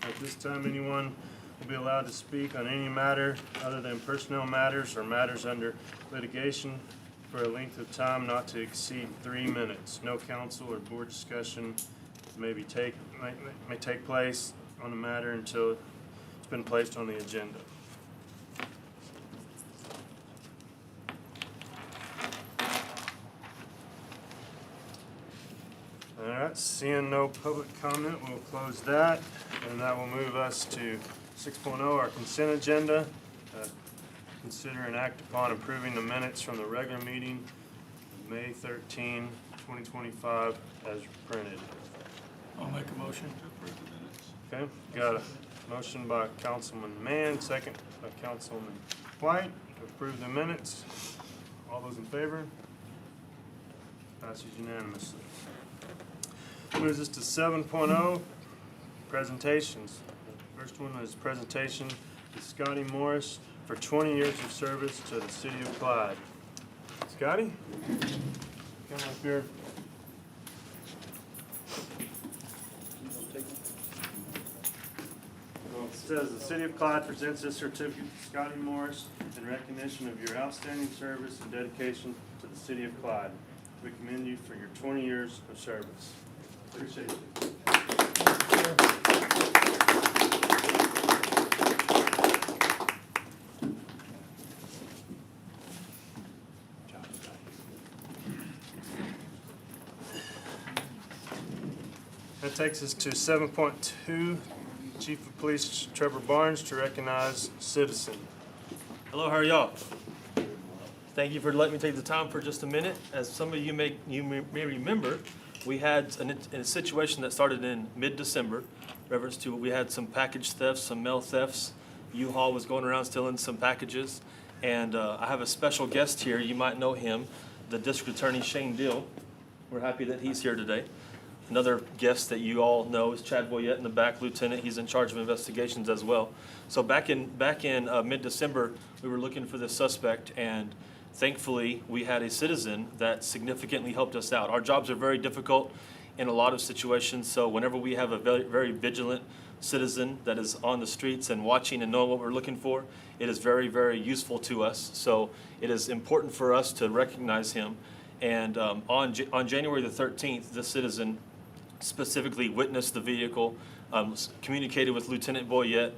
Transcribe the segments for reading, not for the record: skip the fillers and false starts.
At this time, anyone will be allowed to speak on any matter other than personnel matters or matters under litigation for a length of time not to exceed 3 minutes. No council or board discussion may take place on the matter until it's been placed on the agenda. All right, seeing no public comment, we'll close that, and that will move us to 6.0, our consent agenda. Consider and act upon approving the minutes from the regular meeting of May 13, 2025 as printed. I'll make a motion to approve the minutes. Okay, got a motion by Councilman Mann, second by Councilman White to approve the minutes. All those in favor? Passes unanimously. Moves us to 7.0, presentations. The first one is presentation to Scotty Morris for 20 years of service to the city of Clyde. Scotty? Come up here. It says the city of Clyde presents this certificate to Scotty Morris in recognition of your outstanding service and dedication to the city of Clyde. We commend you for your 20 years of service. Appreciate you. That takes us to 7.2, Chief of Police Trevor Barnes to recognize citizen. Hello, how are y'all? Thank you for letting me take the time for just a minute. As some of you may remember, we had a situation that started in mid-December. Reference to we had some package thefts, some mail thefts. U-Haul was going around stealing some packages, and I have a special guest here. You might know him, the District Attorney Shane Dill. We're happy that he's here today. Another guest that you all know is Chad Boyette in the back, Lieutenant. He's in charge of investigations as well. So back in mid-December, we were looking for this suspect, and thankfully we had a citizen that significantly helped us out. Our jobs are very difficult in a lot of situations, so whenever we have a very, very vigilant citizen that is on the streets and watching and knowing what we're looking for, it is very, very useful to us. So it is important for us to recognize him. And on January the 13th, this citizen specifically witnessed the vehicle, communicated with Lieutenant Boyette.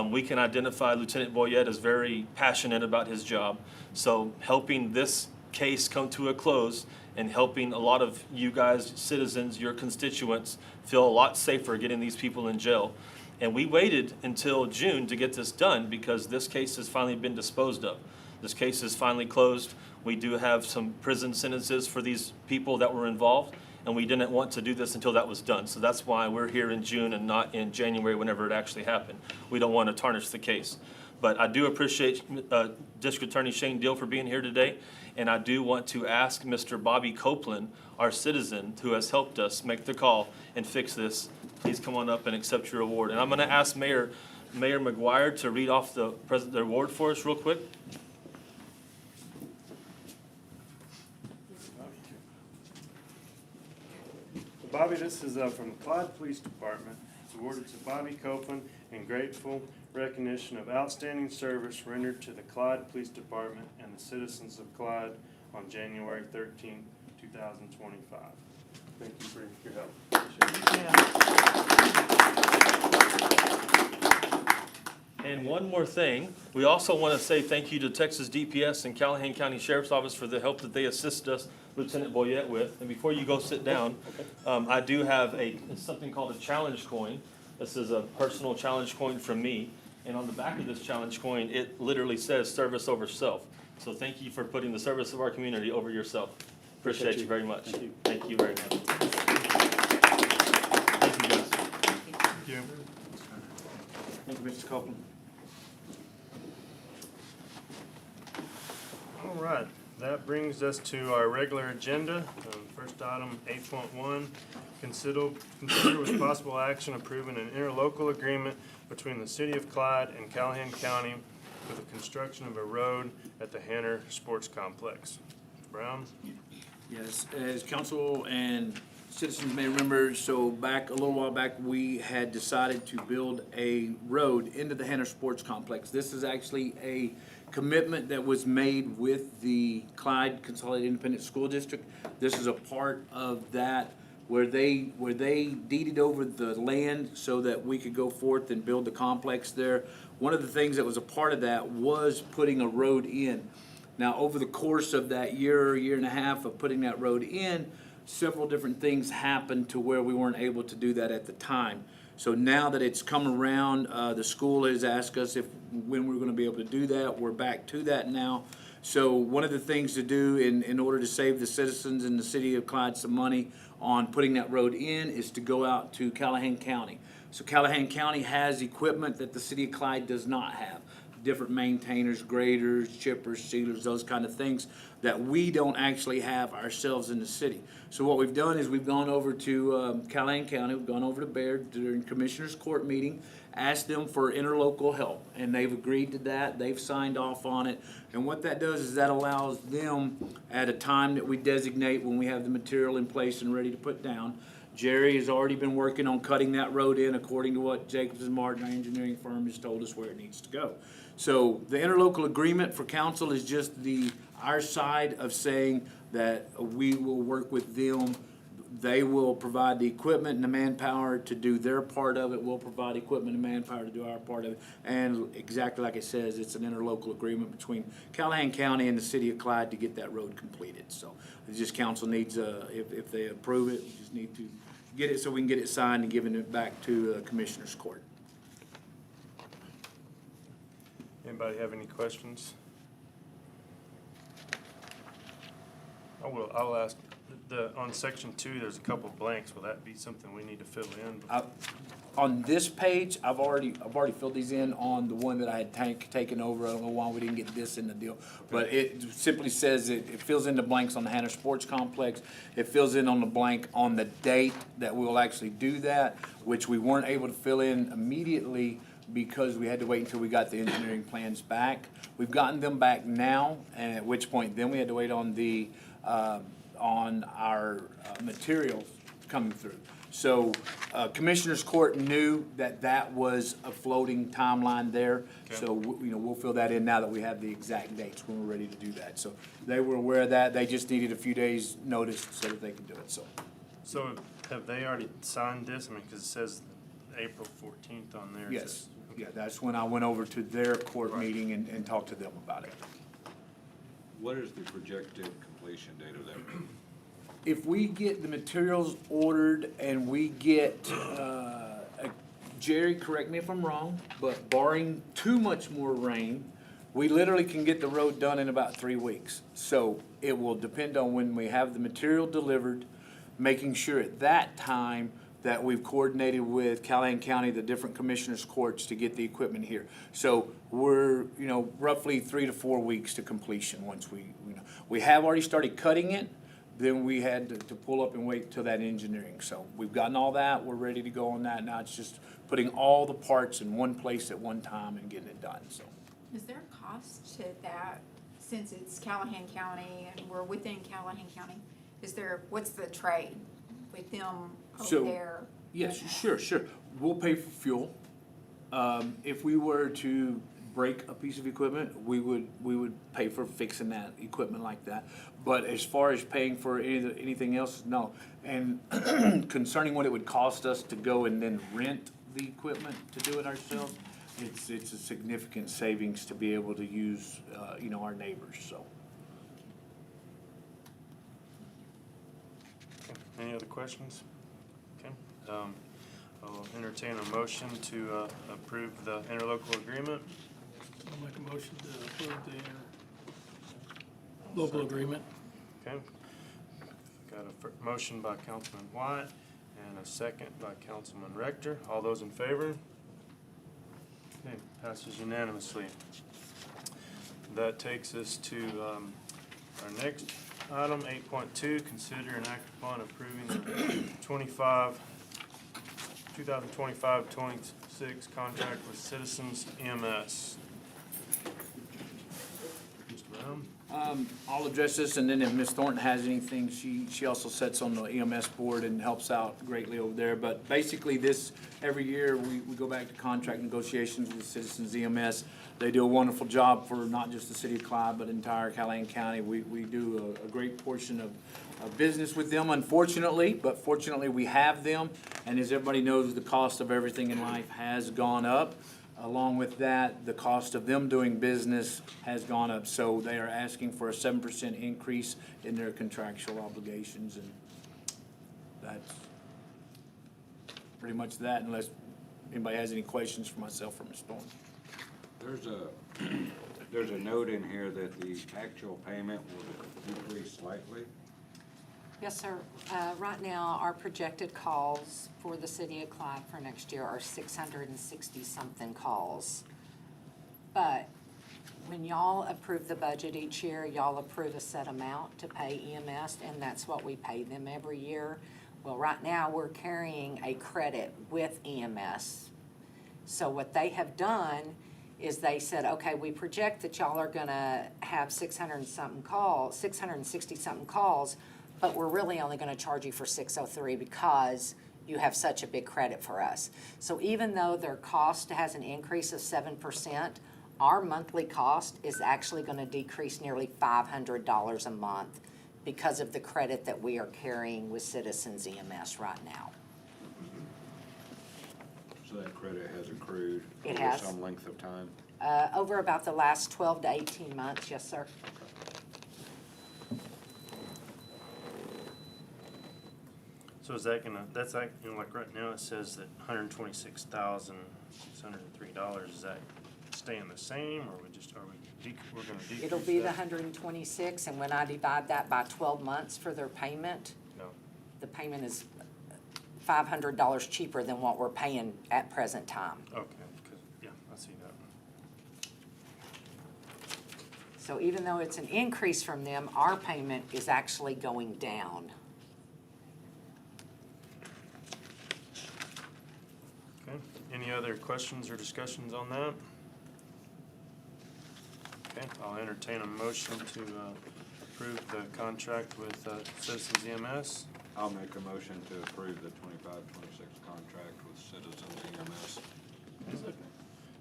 We can identify Lieutenant Boyette as very passionate about his job. So helping this case come to a close and helping a lot of you guys, citizens, your constituents, feel a lot safer getting these people in jail. And we waited until June to get this done because this case has finally been disposed of. This case is finally closed. We do have some prison sentences for these people that were involved, and we didn't want to do this until that was done. So that's why we're here in June and not in January whenever it actually happened. We don't want to tarnish the case. But I do appreciate District Attorney Shane Dill for being here today, and I do want to ask Mr. Bobby Copeland, our citizen who has helped us make the call and fix this, please come on up and accept your award. And I'm going to ask Mayor McGuire to read off the award for us real quick. Bobby, this is from the Clyde Police Department. It's awarded to Bobby Copeland in grateful recognition of outstanding service rendered to the Clyde Police Department and the citizens of Clyde on January 13, 2025. Thank you for your help. And one more thing, we also want to say thank you to Texas DPS and Callahan County Sheriff's Office for the help that they assisted us, Lieutenant Boyette, with. And before you go sit down, I do have something called a challenge coin. This is a personal challenge coin from me. And on the back of this challenge coin, it literally says service over self. So thank you for putting the service of our community over yourself. Appreciate you very much. Thank you. Thank you very much. Thank you, guys. Thank you. Thank you, Mr. Copeland. All right, that brings us to our regular agenda. First item, 8.1, consider with possible action approving an interlocal agreement between the City of Clyde and Callahan County for the construction of a road at the Hanner Sports Complex. Brown? Yes, as council and citizens may remember, so back, a little while back, we had decided to build a road into the Hannah Sports Complex. This is actually a commitment that was made with the Clyde Consolidated Independent School District. This is a part of that where they deeded over the land so that we could go forth and build the complex there. One of the things that was a part of that was putting a road in. Now, over the course of that year and a half of putting that road in, several different things happened to where we weren't able to do that at the time. So now that it's come around, the school has asked us when we're gonna be able to do that. We're back to that now. So one of the things to do in order to save the citizens in the city of Clyde some money on putting that road in is to go out to Callahan County. So Callahan County has equipment that the city of Clyde does not have. Different maintainers, graders, chippers, sealers, those kind of things that we don't actually have ourselves in the city. So what we've done is we've gone over to Callahan County, we've gone over to Baird during Commissioners Court meeting, asked them for interlocal help, and they've agreed to that, they've signed off on it. And what that does is that allows them, at a time that we designate when we have the material in place and ready to put down. Jerry has already been working on cutting that road in according to what Jacobs and Martin, our engineering firm, has told us where it needs to go. So the interlocal agreement for council is just our side of saying that we will work with them. They will provide the equipment and the manpower to do their part of it. We'll provide equipment and manpower to do our part of it. And exactly like it says, it's an interlocal agreement between Callahan County and the city of Clyde to get that road completed. So it's just council needs, if they approve it, we just need to get it so we can get it signed and giving it back to Commissioners Court. Anybody have any questions? I'll ask, on section 2, there's a couple blanks. Will that be something we need to fill in? On this page, I've already filled these in on the one that I had taken over. I don't know why we didn't get this in the deal. But it simply says it fills in the blanks on the Hannah Sports Complex. It fills in on the blank on the date that we will actually do that, which we weren't able to fill in immediately because we had to wait until we got the engineering plans back. We've gotten them back now, and at which point then we had to wait on our materials coming through. So Commissioners Court knew that was a floating timeline there. Okay. So we'll fill that in now that we have the exact dates when we're ready to do that. So they were aware of that. They just needed a few days' notice so that they could do it. So have they already signed this? I mean, because it says April 14th on there. Yes. Yeah, that's when I went over to their court meeting and talked to them about it. What is the projected completion date of that? If we get the materials ordered and we get, Jerry, correct me if I'm wrong, but barring too much more rain, we literally can get the road done in about 3 weeks. So it will depend on when we have the material delivered, making sure at that time that we've coordinated with Callahan County, the different commissioners' courts to get the equipment here. So we're, roughly 3 to 4 weeks to completion once we have already started cutting it. Then we had to pull up and wait till that engineering. So we've gotten all that, we're ready to go on that. Now it's just putting all the parts in one place at one time and getting it done, so. Is there a cost to that, since it's Callahan County and we're within Callahan County? What's the trade with them So, over there? Yes, sure. We'll pay for fuel. If we were to break a piece of equipment, we would pay for fixing that equipment like that. But as far as paying for anything else, no. And concerning what it would cost us to go and then rent the equipment to do it ourselves, it's a significant savings to be able to use, our neighbors, so. Any other questions? Okay. I'll entertain a motion to approve the interlocal agreement. I'll make a motion to approve the local agreement. Okay. Got a motion by Councilman White and a second by Councilman Rector. All those in favor? Okay, passes unanimously. That takes us to our next item, 8.2, consider and act upon approving the 2025-26 contract with Citizens EMS. Mr. Brown? I'll address this, and then if Ms. Thornton has anything, she also sits on the EMS board and helps out greatly over there. But basically, every year, we go back to contract negotiations with Citizens EMS. They do a wonderful job for not just the city of Clyde, but entire Callahan County. We do a great portion of business with them, unfortunately, but fortunately, we have them. And as everybody knows, the cost of everything in life has gone up. Along with that, the cost of them doing business has gone up, so they are asking for a 7% increase in their contractual obligations, and that's pretty much that, unless anybody has any questions for myself or Ms. Thornton. There's a note in here that the actual payment will decrease slightly. Yes, sir. Right now, our projected calls for the city of Clyde for next year are 660-something calls. But when y'all approve the budget each year, y'all approve a set amount to pay EMS, and that's what we pay them every year. Well, right now, we're carrying a credit with EMS. So what they have done is they said, okay, we project that y'all are gonna have 660-something calls, but we're really only gonna charge you for 603 because you have such a big credit for us. So even though their cost has an increase of 7%, our monthly cost is actually gonna decrease nearly $500 a month because of the credit that we are carrying with Citizens EMS right now. So that credit has accrued It over has. some length of time. Over about the last 12 to 18 months, yes, sir. So is that gonna, that's like, you know, like right now it says that $126,603, is that staying the same, or we're gonna decrease It'll be the that? 126, and when I divide that by 12 months for their payment, No, the payment is $500 cheaper than what we're paying at present time. okay, because, yeah, I see that. So even though it's an increase from them, our payment is actually going down. Okay, any other questions or discussions on that? Okay, I'll entertain a motion to approve the contract with Citizens EMS. I'll make a motion to approve the 25-26 contract with Citizens EMS.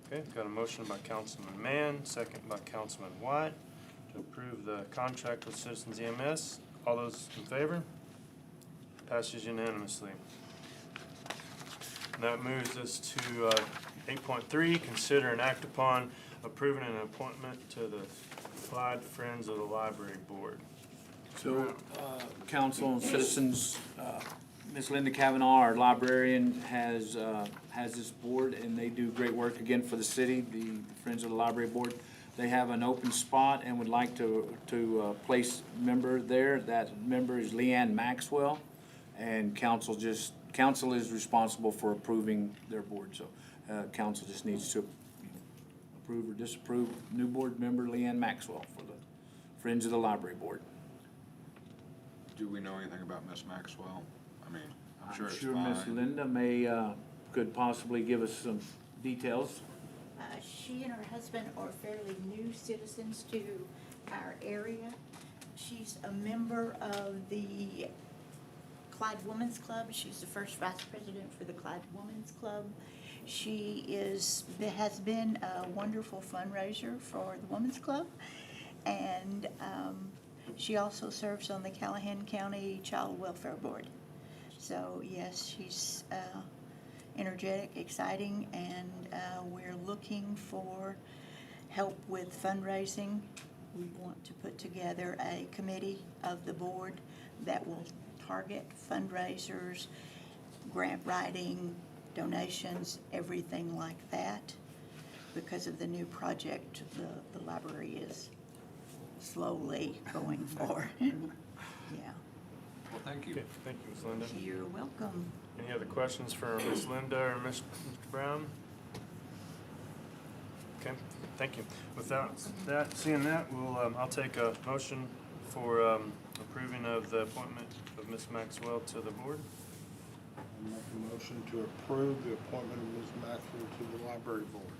Okay, got a motion by Councilman Mann, second by Councilman White, to approve the contract with Citizens EMS. All those in favor? Passes unanimously. That moves us to 8.3, consider and act upon approving an appointment to the Clyde Friends of the Library Board. So, council and citizens, Ms. Linda Kavanaugh, our librarian, has this board, and they do great work again for the city, the Friends of the Library Board. They have an open spot and would like to place a member there. That member is Leanne Maxwell, and council is responsible for approving their board, so, council just needs to approve or disapprove new board member Leanne Maxwell for the Friends of the Library Board. Do we know anything about Miss Maxwell? I mean, I'm sure it's Miss fine. Linda could possibly give us some details. She and her husband are fairly new citizens to our area. She's a member of the Clyde Women's Club. She's the first vice president for the Clyde Women's Club. She has been a wonderful fundraiser for the Women's Club, and she also serves on the Callahan County Child Welfare Board. So yes, she's energetic, exciting, and we're looking for help with fundraising. We want to put together a committee of the board that will target fundraisers, grant writing, donations, everything like that. Because of the new project, the library is slowly going forward. Yeah. Well, thank you. Okay, thank you, Ms. Linda. You're welcome. Any other questions for Ms. Linda or Mr. Brown? Okay, thank you. Without seeing that, I'll take a motion for approving of the appointment of Ms. Maxwell to the board. I'll make a motion to approve the appointment of Ms. Maxwell to the library board.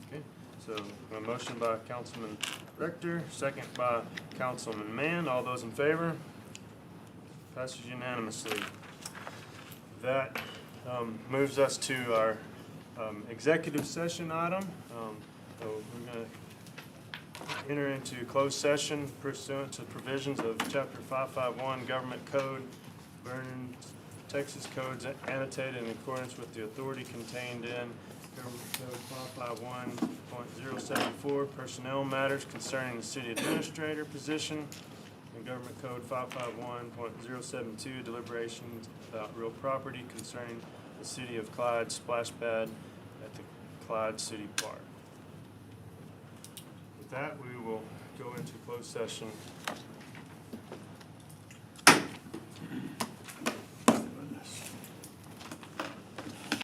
Okay, So a motion by Councilman Rector, second by Councilman Mann. All those in favor? Passes unanimously. That moves us to our executive session item. So we're going to enter into closed session pursuant to provisions of Chapter 551 Government Code, Vernon, Texas codes annotated in accordance with the authority contained in Government Code 551.074, personnel matters concerning the city administrator position, and Government Code 551.072, deliberations about real property concerning the city of Clyde splash pad at the Clyde City Park. With that, we will go into closed session